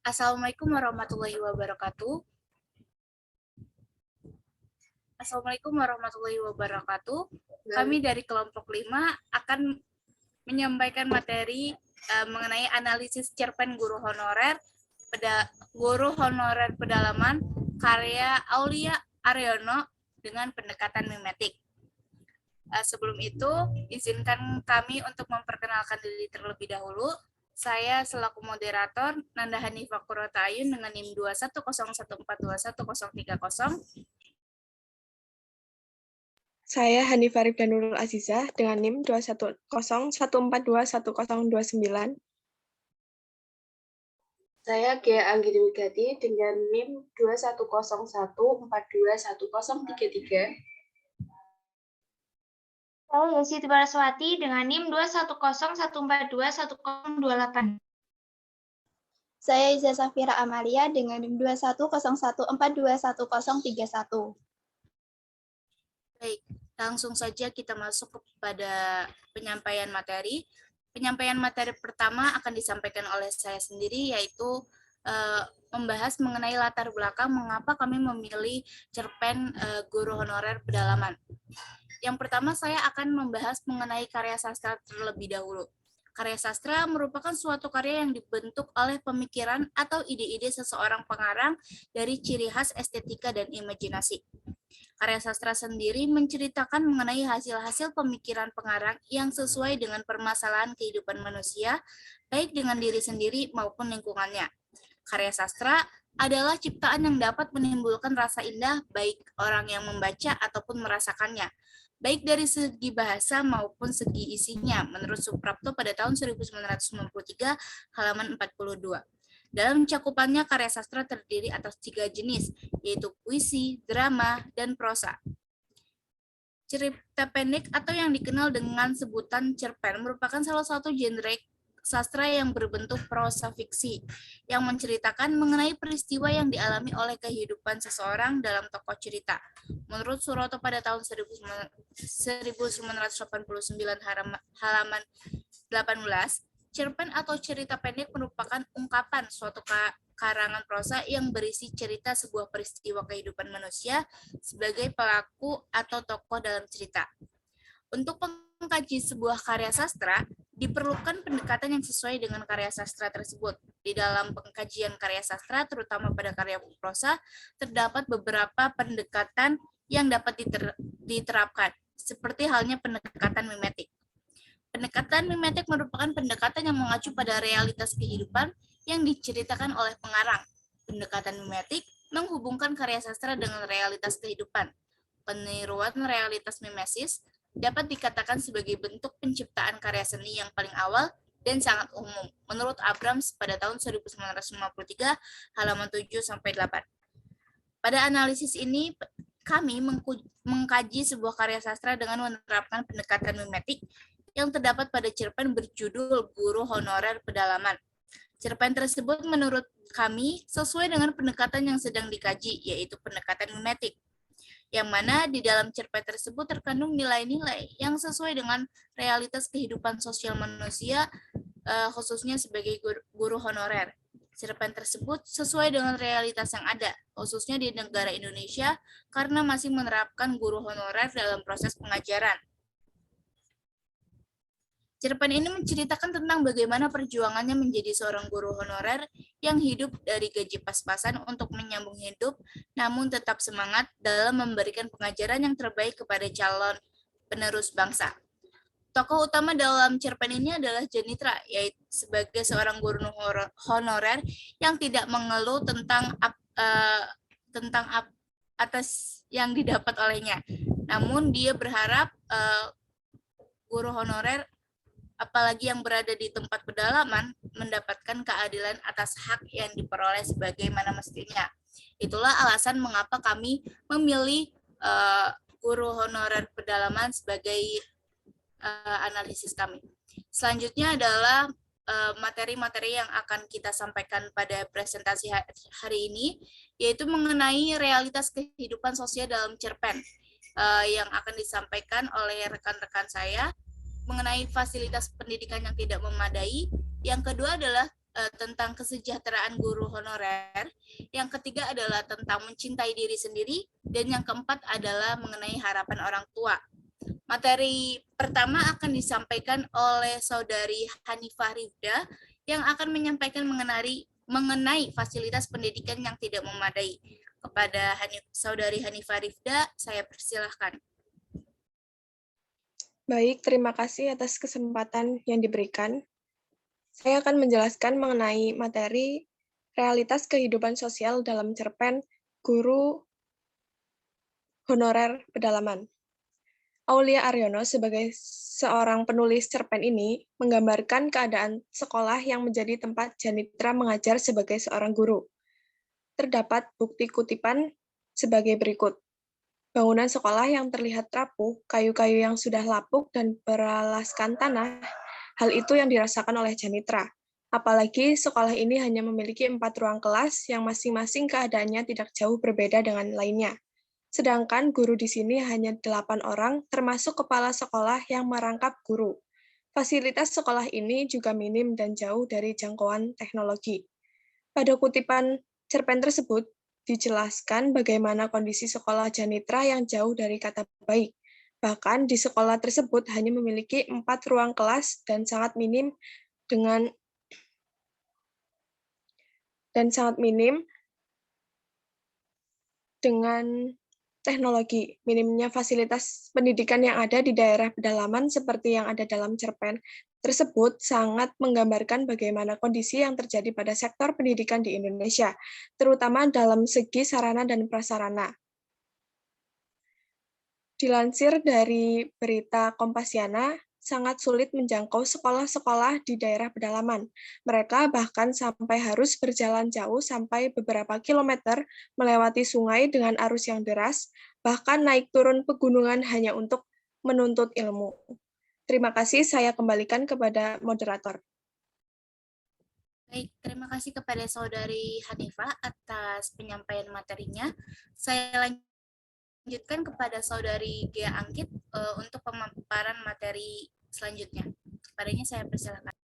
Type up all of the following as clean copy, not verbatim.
Assalamualaikum warahmatullahi wabarakatuh. Assalamualaikum warahmatullahi wabarakatuh. Kami dari kelompok 5 akan menyampaikan materi mengenai analisis cerpen guru honorer pedalaman karya Aulia Aryono dengan pendekatan mimetik. Sebelum itu, izinkan kami untuk memperkenalkan diri terlebih dahulu. Saya selaku moderator Nanda Hanifah Kurota Ayun dengan NIM 21014211030. Saya Hanifah Rifda Nurul Azizah dengan NIM 21014211029. Saya Gea Anggini Wigati dengan NIM 21014211033. Saya Yesi Tibaraswati dengan NIM 21014211028. Saya Iza Safira Amalia dengan NIM 21014211031. Baik, langsung saja kita masuk kepada penyampaian materi. Penyampaian materi pertama akan disampaikan oleh saya sendiri, yaitu membahas mengenai latar belakang mengapa kami memilih cerpen guru honorer pedalaman. Yang pertama, saya akan membahas mengenai karya sastra terlebih dahulu. Karya sastra merupakan suatu karya yang dibentuk oleh pemikiran atau ide-ide seseorang pengarang dari ciri khas estetika dan imajinasi. Karya sastra sendiri menceritakan mengenai hasil-hasil pemikiran pengarang yang sesuai dengan permasalahan kehidupan manusia, baik dengan diri sendiri maupun lingkungannya. Karya sastra adalah ciptaan yang dapat menimbulkan rasa indah baik orang yang membaca ataupun merasakannya, baik dari segi bahasa maupun segi isinya, menurut Suprapto pada tahun 1993, halaman 42. Dalam cakupannya, karya sastra terdiri atas 3 jenis, yaitu puisi, drama, dan prosa. Cerita pendek atau yang dikenal dengan sebutan cerpen merupakan salah satu genre sastra yang berbentuk prosa fiksi, yang menceritakan mengenai peristiwa yang dialami oleh kehidupan seseorang dalam tokoh cerita. Menurut Suroto pada tahun 1989 halaman 18, cerpen atau cerita pendek merupakan ungkapan suatu karangan prosa yang berisi cerita sebuah peristiwa kehidupan manusia sebagai pelaku atau tokoh dalam cerita. Untuk mengkaji sebuah karya sastra, diperlukan pendekatan yang sesuai dengan karya sastra tersebut. Di dalam pengkajian karya sastra, terutama pada karya prosa, terdapat beberapa pendekatan yang dapat diterapkan, seperti halnya pendekatan mimetik. Pendekatan mimetik merupakan pendekatan yang mengacu pada realitas kehidupan yang diceritakan oleh pengarang. Pendekatan mimetik menghubungkan karya sastra dengan realitas kehidupan. Peniruan realitas mimesis dapat dikatakan sebagai bentuk penciptaan karya seni yang paling awal dan sangat umum, menurut Abrams pada tahun 1953, halaman 7-8. Pada analisis ini, kami mengkaji sebuah karya sastra dengan menerapkan pendekatan mimetik yang terdapat pada cerpen berjudul Guru Honorer Pedalaman. Cerpen tersebut menurut kami sesuai dengan pendekatan yang sedang dikaji, yaitu pendekatan mimetik, yang mana di dalam cerpen tersebut terkandung nilai-nilai yang sesuai dengan realitas kehidupan sosial manusia, khususnya sebagai guru honorer. Cerpen tersebut sesuai dengan realitas yang ada, khususnya di negara Indonesia, karena masih menerapkan guru honorer dalam proses pengajaran. Cerpen ini menceritakan tentang bagaimana perjuangannya menjadi seorang guru honorer yang hidup dari gaji pas-pasan untuk menyambung hidup, namun tetap semangat dalam memberikan pengajaran yang terbaik kepada calon penerus bangsa. Tokoh utama dalam cerpen ini adalah Janitra, yaitu sebagai seorang guru honorer yang tidak mengeluh tentang atas yang didapat olehnya. Namun dia berharap guru honorer, apalagi yang berada di tempat pedalaman, mendapatkan keadilan atas hak yang diperoleh sebagaimana mestinya. Itulah alasan mengapa kami memilih guru honorer pedalaman sebagai analisis kami. Selanjutnya adalah materi-materi yang akan kita sampaikan pada presentasi hari ini, yaitu mengenai realitas kehidupan sosial dalam cerpen yang akan disampaikan oleh rekan-rekan saya, mengenai fasilitas pendidikan yang tidak memadai. Yang kedua adalah tentang kesejahteraan guru honorer. Yang ketiga adalah tentang mencintai diri sendiri. Dan yang keempat adalah mengenai harapan orang tua. Materi pertama akan disampaikan oleh Saudari Hanifah Rifda yang akan menyampaikan mengenai fasilitas pendidikan yang tidak memadai. Kepada Saudari Hanifah Rifda, saya persilahkan. Baik, terima kasih atas kesempatan yang diberikan. Saya akan menjelaskan mengenai materi realitas kehidupan sosial dalam cerpen Guru Honorer Pedalaman. Aulia Aryono sebagai seorang penulis cerpen ini menggambarkan keadaan sekolah yang menjadi tempat Janitra mengajar sebagai seorang guru. Terdapat bukti kutipan sebagai berikut. Bangunan sekolah yang terlihat rapuh, kayu-kayu yang sudah lapuk dan beralaskan tanah, hal itu yang dirasakan oleh Janitra. Apalagi sekolah ini hanya memiliki 4 ruang kelas yang masing-masing keadaannya tidak jauh berbeda dengan lainnya. Sedangkan guru di sini hanya 8 orang, termasuk kepala sekolah yang merangkap guru. Fasilitas sekolah ini juga minim dan jauh dari jangkauan teknologi. Pada kutipan cerpen tersebut, dijelaskan bagaimana kondisi sekolah Janitra yang jauh dari kata baik. Bahkan di sekolah tersebut hanya memiliki 4 ruang kelas dan sangat minim dengan teknologi. Minimnya fasilitas pendidikan yang ada di daerah pedalaman seperti yang ada dalam cerpen tersebut sangat menggambarkan bagaimana kondisi yang terjadi pada sektor pendidikan di Indonesia, terutama dalam segi sarana dan prasarana. Dilansir dari berita Kompasiana, sangat sulit menjangkau sekolah-sekolah di daerah pedalaman. Mereka bahkan sampai harus berjalan jauh sampai beberapa kilometer melewati sungai dengan arus yang deras, bahkan naik turun pegunungan hanya untuk menuntut ilmu. Terima kasih, saya kembalikan kepada moderator. Baik, terima kasih kepada Saudari Hanifah atas penyampaian materinya. Saya lanjutkan kepada Saudari Gea Anggit untuk pemaparan materi selanjutnya. Kepadanya saya persilakan.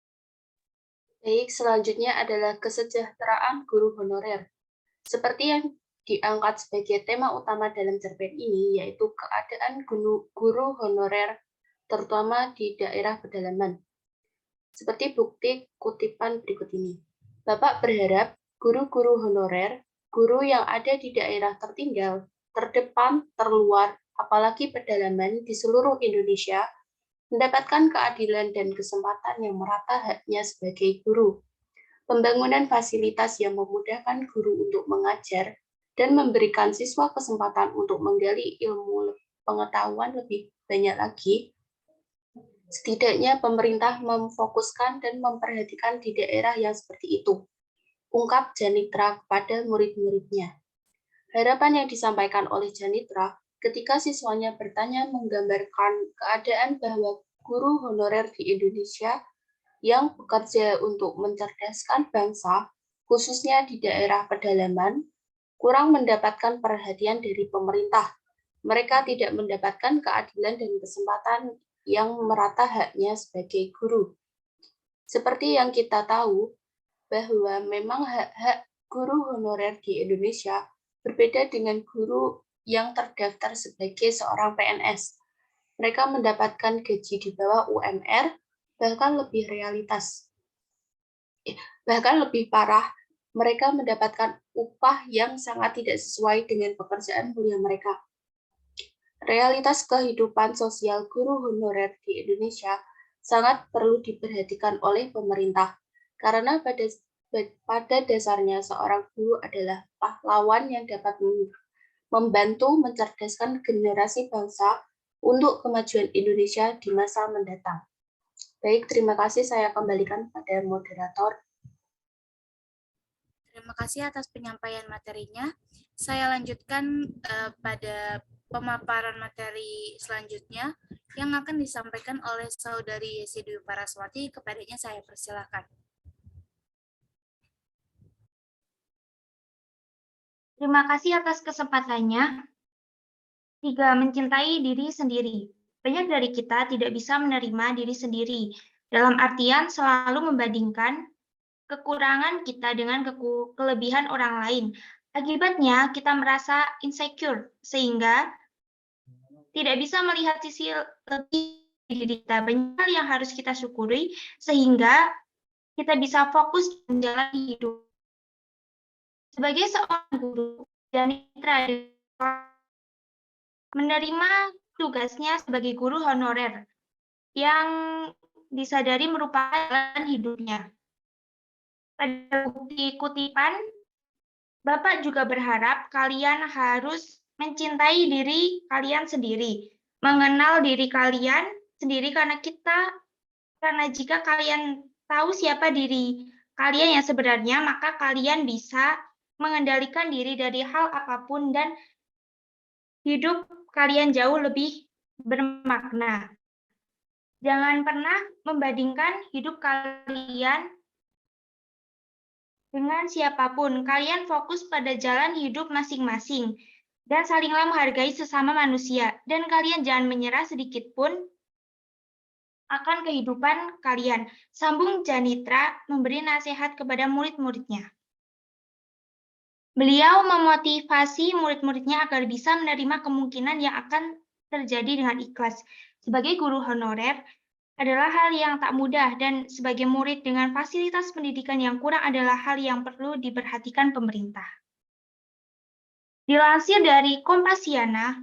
Baik, selanjutnya adalah kesejahteraan guru honorer. Seperti yang diangkat sebagai tema utama dalam cerpen ini, yaitu keadaan guru honorer, terutama di daerah pedalaman. Seperti bukti kutipan berikut ini. Bapak berharap guru-guru honorer, guru yang ada di daerah tertinggal, terdepan, terluar, apalagi pedalaman di seluruh Indonesia, mendapatkan keadilan dan kesempatan yang merata haknya sebagai guru. Pembangunan fasilitas yang memudahkan guru untuk mengajar dan memberikan siswa kesempatan untuk menggali ilmu pengetahuan lebih banyak lagi. Setidaknya pemerintah memfokuskan dan memperhatikan di daerah yang seperti itu, ungkap Janitra kepada murid-muridnya. Harapan yang disampaikan oleh Janitra ketika siswanya bertanya menggambarkan keadaan bahwa guru honorer di Indonesia yang bekerja untuk mencerdaskan bangsa, khususnya di daerah pedalaman, kurang mendapatkan perhatian dari pemerintah. Mereka tidak mendapatkan keadilan dan kesempatan yang merata haknya sebagai guru. Seperti yang kita tahu, bahwa memang hak-hak guru honorer di Indonesia berbeda dengan guru yang terdaftar sebagai seorang PNS. Mereka mendapatkan gaji di bawah UMR, bahkan lebih parah, mereka mendapatkan upah yang sangat tidak sesuai dengan pekerjaan mulia mereka. Realitas kehidupan sosial guru honorer di Indonesia sangat perlu diperhatikan oleh pemerintah, karena pada dasarnya seorang guru adalah pahlawan yang dapat membantu mencerdaskan generasi bangsa untuk kemajuan Indonesia di masa mendatang. Baik, terima kasih. Saya kembalikan pada moderator. Terima kasih atas penyampaian materinya. Saya lanjutkan pada pemaparan materi selanjutnya yang akan disampaikan oleh Saudari Yesi Dwi Paraswati. Kepadanya saya persilakan. Terima kasih atas kesempatannya. 3. Mencintai diri sendiri. Banyak dari kita tidak bisa menerima diri sendiri, dalam artian selalu membandingkan kekurangan kita dengan kelebihan orang lain. Akibatnya, kita merasa insecure, sehingga tidak bisa melihat sisi lebih diri kita. Banyak hal yang harus kita syukuri, sehingga kita bisa fokus menjalani hidup. Sebagai seorang guru dan mitra menerima tugasnya sebagai guru honorer yang disadari merupakan jalan hidupnya. Pada bukti kutipan, Bapak juga berharap kalian harus mencintai diri kalian sendiri, mengenal diri kalian sendiri karena jika kalian tahu siapa diri kalian yang sebenarnya, maka kalian bisa mengendalikan diri dari hal apapun dan hidup kalian jauh lebih bermakna. Jangan pernah membandingkan hidup kalian dengan siapapun. Kalian fokus pada jalan hidup masing-masing dan salinglah menghargai sesama manusia. Dan kalian jangan menyerah sedikit pun akan kehidupan kalian. Sambung Janitra memberi nasihat kepada murid-muridnya. Beliau memotivasi murid-muridnya agar bisa menerima kemungkinan yang akan terjadi dengan ikhlas. Sebagai guru honorer adalah hal yang tak mudah dan sebagai murid dengan fasilitas pendidikan yang kurang adalah hal yang perlu diperhatikan pemerintah. Dilansir dari Kompasiana,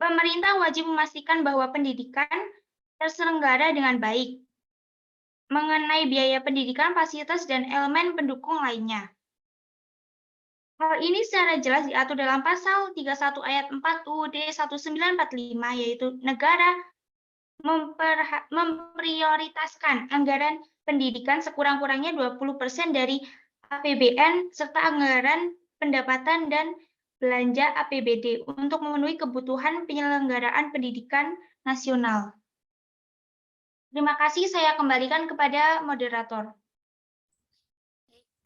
pemerintah wajib memastikan bahwa pendidikan terselenggara dengan baik. Mengenai biaya pendidikan, fasilitas, dan elemen pendukung lainnya. Hal ini secara jelas diatur dalam pasal 31 ayat 4 UUD 1945, yaitu negara memprioritaskan anggaran pendidikan sekurang-kurangnya 20% dari APBN serta anggaran pendapatan dan belanja APBD untuk memenuhi kebutuhan penyelenggaraan pendidikan nasional. Terima kasih, saya kembalikan kepada moderator.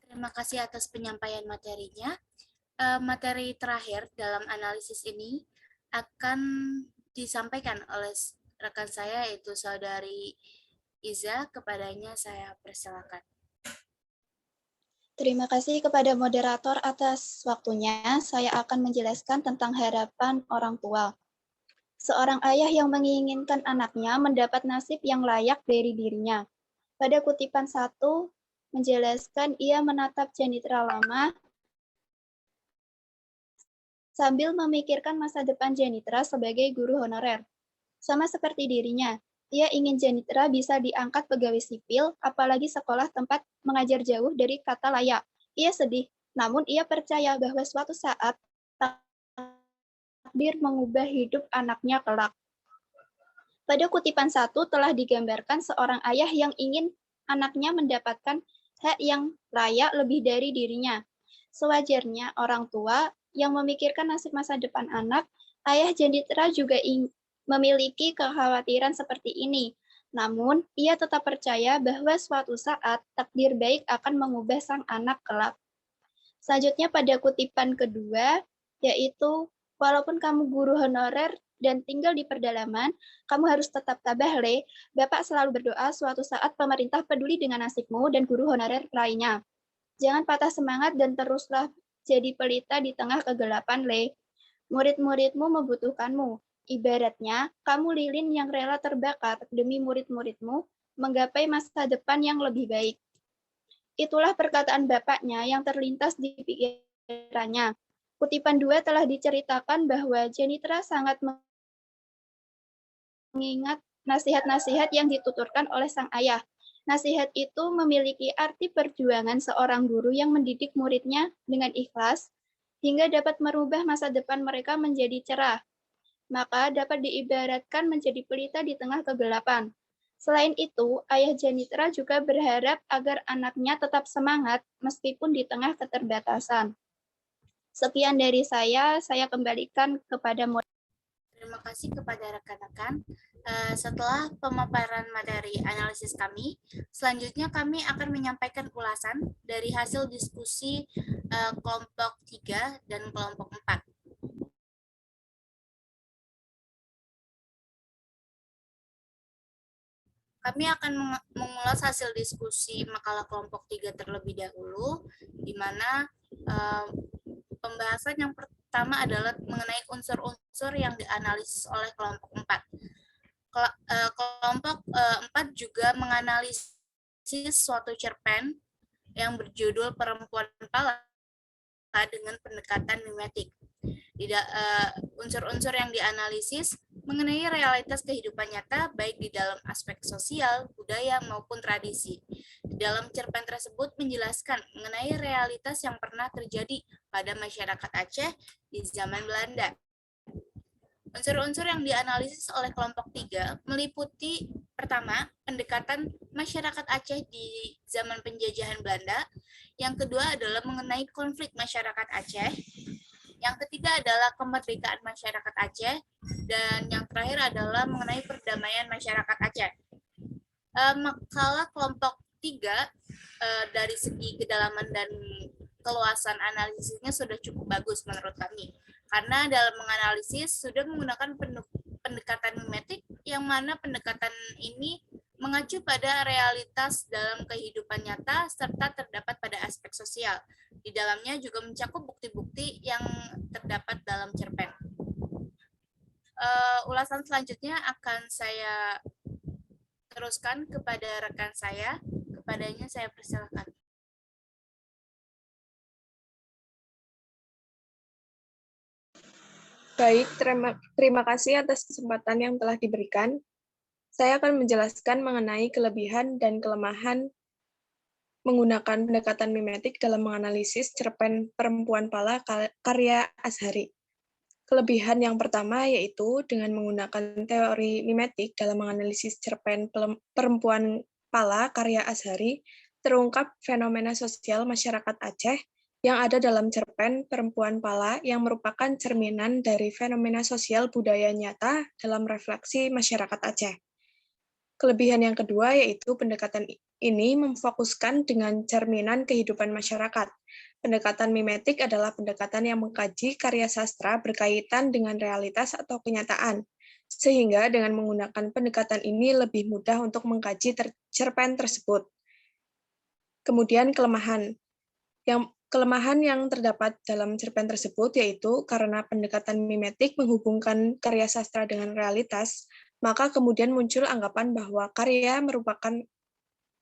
Terima kasih atas penyampaian materinya. Materi terakhir dalam analisis ini akan disampaikan oleh rekan saya, yaitu Saudari Iza. Kepadanya saya persilakan. Terima kasih kepada moderator atas waktunya. Saya akan menjelaskan tentang harapan orang tua. Seorang ayah yang menginginkan anaknya mendapat nasib yang layak dari dirinya. Pada kutipan 1, menjelaskan ia menatap Janitra lama sambil memikirkan masa depan Janitra sebagai guru honorer. Sama seperti dirinya, ia ingin Janitra bisa diangkat pegawai sipil, apalagi sekolah tempat mengajar jauh dari kata layak. Ia sedih, namun ia percaya bahwa suatu saat takdir mengubah hidup anaknya kelak. Pada kutipan 1 telah digambarkan seorang ayah yang ingin anaknya mendapatkan hak yang layak lebih dari dirinya. Sewajarnya orang tua yang memikirkan nasib masa depan anak, ayah Janitra juga memiliki kekhawatiran seperti ini. Namun, ia tetap percaya bahwa suatu saat takdir baik akan mengubah sang anak kelak. Selanjutnya pada kutipan kedua, yaitu walaupun kamu guru honorer dan tinggal di pedalaman, kamu harus tetap tabah, Le. Bapak selalu berdoa suatu saat pemerintah peduli dengan nasibmu dan guru honorer lainnya. Jangan patah semangat dan teruslah jadi pelita di tengah kegelapan, Le. Murid-muridmu membutuhkanmu. Ibaratnya, kamu lilin yang rela terbakar demi murid-muridmu menggapai masa depan yang lebih baik. Itulah perkataan bapaknya yang terlintas di pikirannya. Kutipan 2 telah diceritakan bahwa Janitra sangat mengingat nasihat-nasihat yang dituturkan oleh sang ayah. Nasihat itu memiliki arti perjuangan seorang guru yang mendidik muridnya dengan ikhlas, hingga dapat merubah masa depan mereka menjadi cerah. Maka dapat diibaratkan menjadi pelita di tengah kegelapan. Selain itu, ayah Janitra juga berharap agar anaknya tetap semangat meskipun di tengah keterbatasan. Sekian dari saya kembalikan kepada moderator. Terima kasih kepada rekan-rekan. Setelah pemaparan materi analisis kami, selanjutnya kami akan menyampaikan ulasan dari hasil diskusi kelompok 3 dan kelompok 4. Kami akan mengulas hasil diskusi makalah kelompok 3 terlebih dahulu, di mana pembahasan yang pertama adalah mengenai unsur-unsur yang dianalisis oleh kelompok 4. Kelompok 4 juga menganalisis suatu cerpen yang berjudul Perempuan Pala dengan pendekatan mimetik. Unsur-unsur yang dianalisis mengenai realitas kehidupan nyata baik di dalam aspek sosial, budaya, maupun tradisi. Di dalam cerpen tersebut menjelaskan mengenai realitas yang pernah terjadi pada masyarakat Aceh di zaman Belanda. Unsur-unsur yang dianalisis oleh kelompok 3 meliputi pertama, pendekatan masyarakat Aceh di zaman penjajahan Belanda. Yang kedua adalah mengenai konflik masyarakat Aceh. Yang ketiga adalah kemerdekaan masyarakat Aceh. Dan yang terakhir adalah mengenai perdamaian masyarakat Aceh. Makalah kelompok 3 dari segi kedalaman dan keluasan analisisnya sudah cukup bagus menurut kami. Karena dalam menganalisis sudah menggunakan pendekatan mimetik yang mana pendekatan ini mengacu pada realitas dalam kehidupan nyata serta terdapat pada aspek sosial. Di dalamnya juga mencakup bukti-bukti yang terdapat dalam cerpen. Ulasan selanjutnya akan saya teruskan kepada rekan saya. Kepadanya saya persilakan. Baik, terima kasih atas kesempatan yang telah diberikan. Saya akan menjelaskan mengenai kelebihan dan kelemahan menggunakan pendekatan mimetik dalam menganalisis cerpen Perempuan Pala karya Azhari. Kelebihan yang pertama yaitu dengan menggunakan teori mimetik dalam menganalisis cerpen Perempuan Pala karya Azhari, terungkap fenomena sosial masyarakat Aceh yang ada dalam cerpen Perempuan Pala yang merupakan cerminan dari fenomena sosial budaya nyata dalam refleksi masyarakat Aceh. Kelebihan yang kedua yaitu pendekatan ini memfokuskan dengan cerminan kehidupan masyarakat. Pendekatan mimetik adalah pendekatan yang mengkaji karya sastra berkaitan dengan realitas atau kenyataan, sehingga dengan menggunakan pendekatan ini lebih mudah untuk mengkaji cerpen tersebut. Kemudian kelemahan yang terdapat dalam cerpen tersebut yaitu karena pendekatan mimetik menghubungkan karya sastra dengan realitas, maka kemudian muncul anggapan bahwa karya merupakan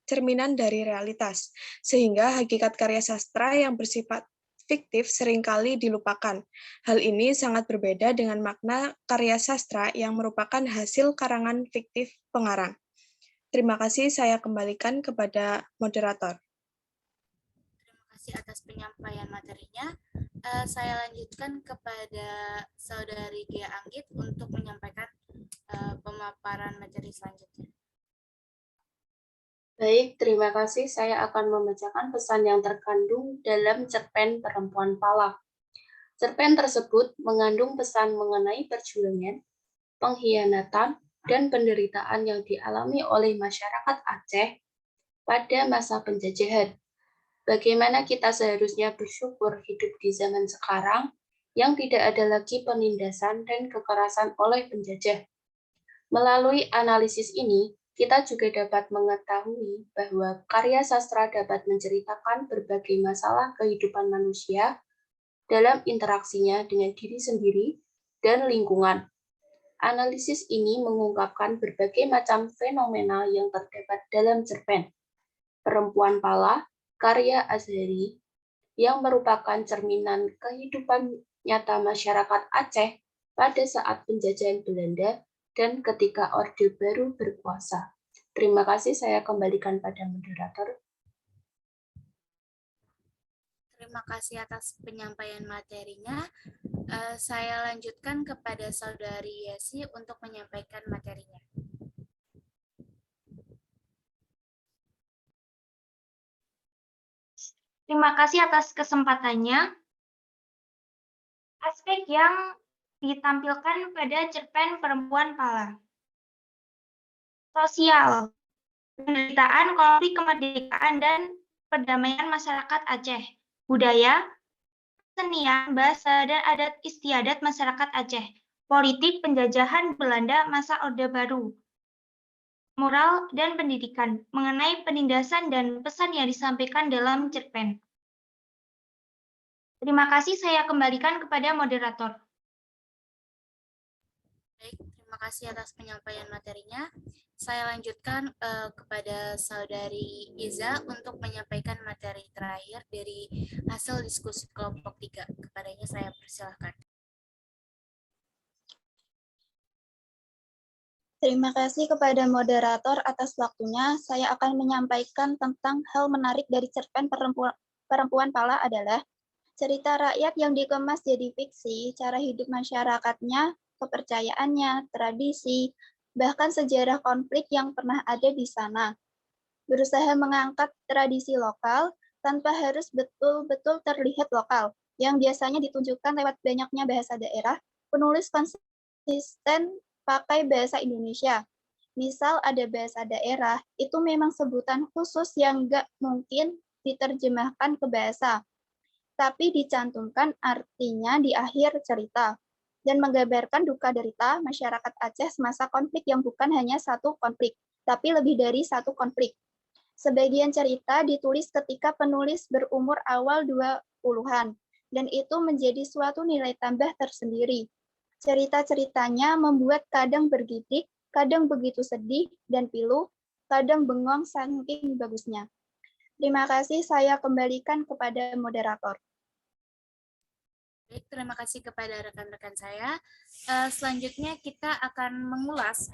cerminan dari realitas, sehingga hakikat karya sastra yang bersifat fiktif seringkali dilupakan. Hal ini sangat berbeda dengan makna karya sastra yang merupakan hasil karangan fiktif pengarang. Terima kasih, saya kembalikan kepada moderator. Terima kasih atas penyampaian materinya. Saya lanjutkan kepada Saudari Gia Anggit untuk menyampaikan pemaparan materi selanjutnya. Baik, terima kasih. Saya akan membacakan pesan yang terkandung dalam cerpen Perempuan Pala. Cerpen tersebut mengandung pesan mengenai perjuangan, pengkhianatan, dan penderitaan yang dialami oleh masyarakat Aceh pada masa penjajahan. Bagaimana kita seharusnya bersyukur hidup di zaman sekarang yang tidak ada lagi penindasan dan kekerasan oleh penjajah. Melalui analisis ini, kita juga dapat mengetahui bahwa karya sastra dapat menceritakan berbagai masalah kehidupan manusia dalam interaksinya dengan diri sendiri dan lingkungan. Analisis ini mengungkapkan berbagai macam fenomena yang terdapat dalam cerpen Perempuan Pala karya Azhari yang merupakan cerminan kehidupan nyata masyarakat Aceh pada saat penjajahan Belanda dan ketika Orde Baru berkuasa. Terima kasih, saya kembalikan pada moderator. Terima kasih atas penyampaian materinya. Saya lanjutkan kepada Saudari Yesi untuk menyampaikan materinya. Terima kasih atas kesempatannya. Aspek yang ditampilkan pada cerpen Perempuan Pala. Sosial, penderitaan, konflik kemerdekaan, dan perdamaian masyarakat Aceh. Budaya, kesenian, bahasa, dan adat istiadat masyarakat Aceh. Politik penjajahan Belanda masa Orde Baru. moral, dan pendidikan mengenai penindasan dan pesan yang disampaikan dalam cerpen. Terima kasih, saya kembalikan kepada moderator. Baik, terima kasih atas penyampaian materinya. Saya lanjutkan kepada Saudari Iza untuk menyampaikan materi terakhir dari hasil diskusi kelompok 3. Kepadanya saya persilahkan. Terima kasih kepada moderator atas waktunya. Saya akan menyampaikan tentang hal menarik dari cerpen Perempuan Pala adalah cerita rakyat yang dikemas jadi fiksi, cara hidup masyarakatnya, kepercayaannya, tradisi, bahkan sejarah konflik yang pernah ada di sana. Berusaha mengangkat tradisi lokal tanpa harus betul-betul terlihat lokal, yang biasanya ditunjukkan lewat banyaknya bahasa daerah, penulis konsisten pakai bahasa Indonesia. Misal ada bahasa daerah, itu memang sebutan khusus yang nggak mungkin diterjemahkan ke bahasa, tapi dicantumkan artinya di akhir cerita dan menggambarkan duka derita masyarakat Aceh semasa konflik yang bukan hanya satu konflik, tapi lebih dari satu konflik. Sebagian cerita ditulis ketika penulis berumur awal 20-an, dan itu menjadi suatu nilai tambah tersendiri. Cerita-ceritanya membuat kadang bergidik, kadang begitu sedih dan pilu, kadang bengong saking bagusnya. Terima kasih, saya kembalikan kepada moderator. Baik, terima kasih kepada rekan-rekan saya. Selanjutnya kita akan mengulas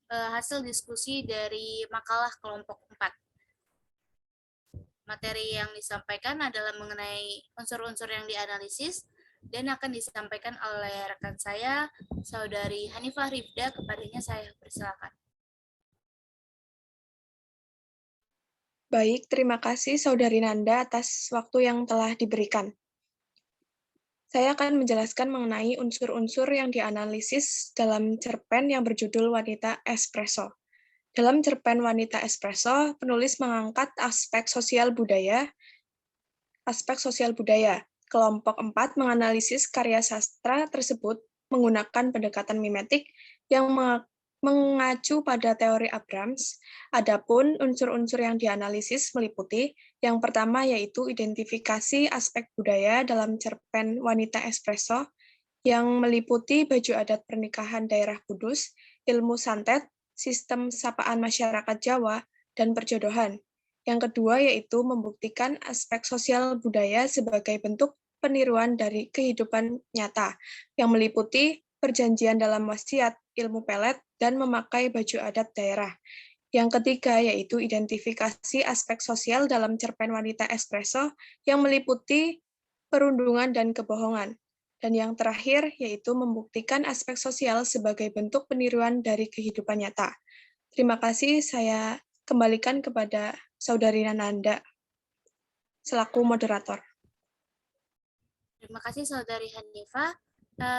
hasil diskusi dari makalah kelompok 4. Materi yang disampaikan adalah mengenai unsur-unsur yang dianalisis dan akan disampaikan oleh rekan saya, Saudari Hanifah Rifda. Kepadanya saya persilakan. Baik, terima kasih Saudari Nanda atas waktu yang telah diberikan. Saya akan menjelaskan mengenai unsur-unsur yang dianalisis dalam cerpen yang berjudul Wanita Espresso. Dalam cerpen Wanita Espresso, penulis mengangkat aspek sosial budaya. Kelompok 4 menganalisis karya sastra tersebut menggunakan pendekatan mimetik yang mengacu pada teori Abrams. Adapun unsur-unsur yang dianalisis meliputi yang pertama yaitu identifikasi aspek budaya dalam cerpen Wanita Espresso yang meliputi baju adat pernikahan daerah Kudus, ilmu santet, sistem sapaan masyarakat Jawa, dan perjodohan. Yang kedua yaitu membuktikan aspek sosial budaya sebagai bentuk peniruan dari kehidupan nyata, yang meliputi perjanjian dalam wasiat, ilmu pelet, dan memakai baju adat daerah. Yang ketiga yaitu identifikasi aspek sosial dalam cerpen Wanita Espresso yang meliputi perundungan dan kebohongan. Dan yang terakhir yaitu membuktikan aspek sosial sebagai bentuk peniruan dari kehidupan nyata. Terima kasih, saya kembalikan kepada Saudari Nanda selaku moderator. Terima kasih Saudari Hanifah.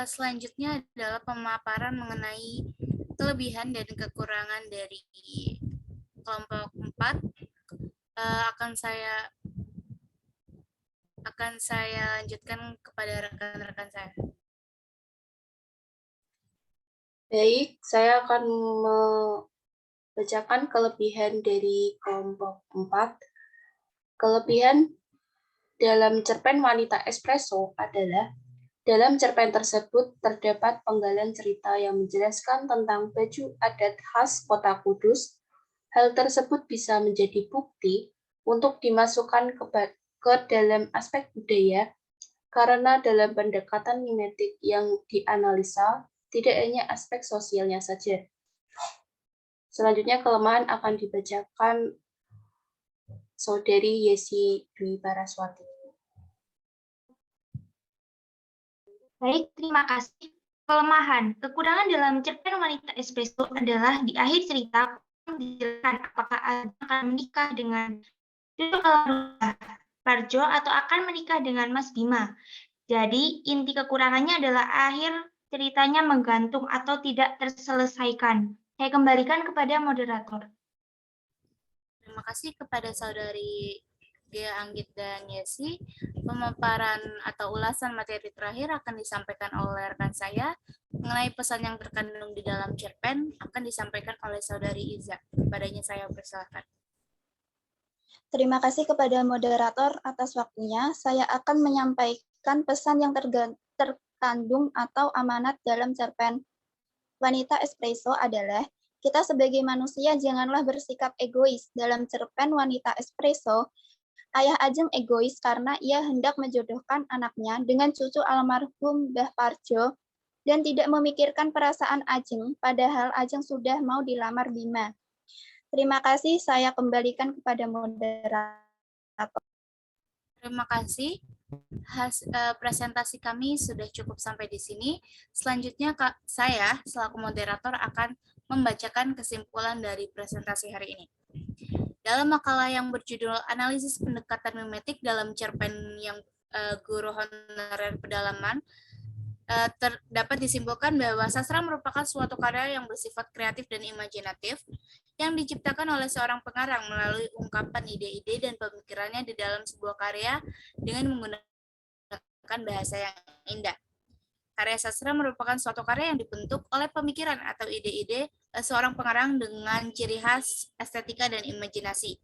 Selanjutnya adalah pemaparan mengenai kelebihan dan kekurangan dari kelompok 4. Akan saya lanjutkan kepada rekan-rekan saya. Baik, saya akan membacakan kelebihan dari kelompok 4. Kelebihan dalam cerpen Wanita Espresso adalah dalam cerpen tersebut terdapat penggalan cerita yang menjelaskan tentang baju adat khas Kota Kudus. Hal tersebut bisa menjadi bukti untuk dimasukkan ke dalam aspek budaya karena dalam pendekatan mimetik yang dianalisa tidak hanya aspek sosialnya saja. Selanjutnya kelemahan akan dibacakan Saudari Yesi Dwi Paraswati. Baik, terima kasih. Kelemahan, kekurangan dalam cerpen Wanita Espresso adalah di akhir cerita dijelaskan apakah akan menikah dengan Parjo atau akan menikah dengan Mas Bima. Jadi inti kekurangannya adalah akhir ceritanya menggantung atau tidak terselesaikan. Saya kembalikan kepada moderator. Terima kasih kepada Saudari Gia, Anggit, dan Yesi. Pemaparan atau ulasan materi terakhir akan disampaikan oleh rekan saya. Mengenai pesan yang terkandung di dalam cerpen akan disampaikan oleh Saudari Iza. Kepadanya saya persilahkan. Terima kasih kepada moderator atas waktunya. Saya akan menyampaikan pesan yang terkandung atau amanat dalam cerpen Wanita Espresso adalah, kita sebagai manusia janganlah bersikap egois. Dalam cerpen Wanita Espresso, Ayah Ajeng egois karena ia hendak menjodohkan anaknya dengan cucu almarhum Mbah Parjo dan tidak memikirkan perasaan Ajeng, padahal Ajeng sudah mau dilamar Bima. Terima kasih, saya kembalikan kepada moderator. Terima kasih. Presentasi kami sudah cukup sampai di sini. Selanjutnya saya selaku moderator akan membacakan kesimpulan dari presentasi hari ini. Dalam makalah yang berjudul Analisis Pendekatan Mimetik dalam cerpen yang Guru Honorer Pedalaman, dapat disimpulkan bahwa sastra merupakan suatu karya yang bersifat kreatif dan imajinatif yang diciptakan oleh seorang pengarang melalui ungkapan ide-ide dan pemikirannya di dalam sebuah karya dengan menggunakan bahasa yang indah. Karya sastra merupakan suatu karya yang dibentuk oleh pemikiran atau ide-ide seorang pengarang dengan ciri khas estetika dan imajinasi.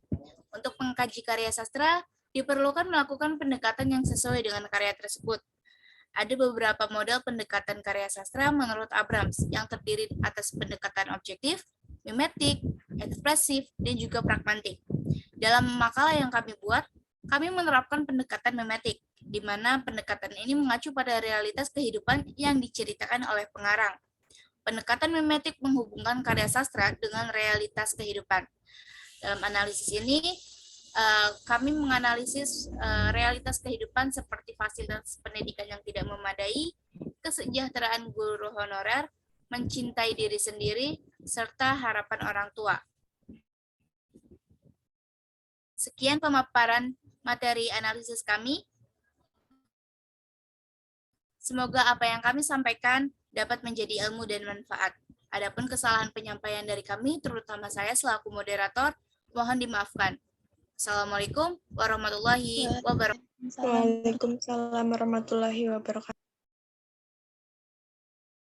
Untuk mengkaji karya sastra, diperlukan melakukan pendekatan yang sesuai dengan karya tersebut. Ada beberapa model pendekatan karya sastra menurut Abrams yang terdiri atas pendekatan objektif, mimetik, ekspresif, dan juga pragmatik. Dalam makalah yang kami buat, kami menerapkan pendekatan mimetik, di mana pendekatan ini mengacu pada realitas kehidupan yang diceritakan oleh pengarang. Pendekatan mimetik menghubungkan karya sastra dengan realitas kehidupan. Dalam analisis ini, kami menganalisis realitas kehidupan seperti fasilitas pendidikan yang tidak memadai, kesejahteraan guru honorer, mencintai diri sendiri, serta harapan orang tua. Sekian pemaparan materi analisis kami. Semoga apa yang kami sampaikan dapat menjadi ilmu dan manfaat. Adapun kesalahan penyampaian dari kami, terutama saya selaku moderator, mohon dimaafkan. Assalamualaikum warahmatullahi wabarakatuh. Waalaikumsalam warahmatullahi wabarakatuh.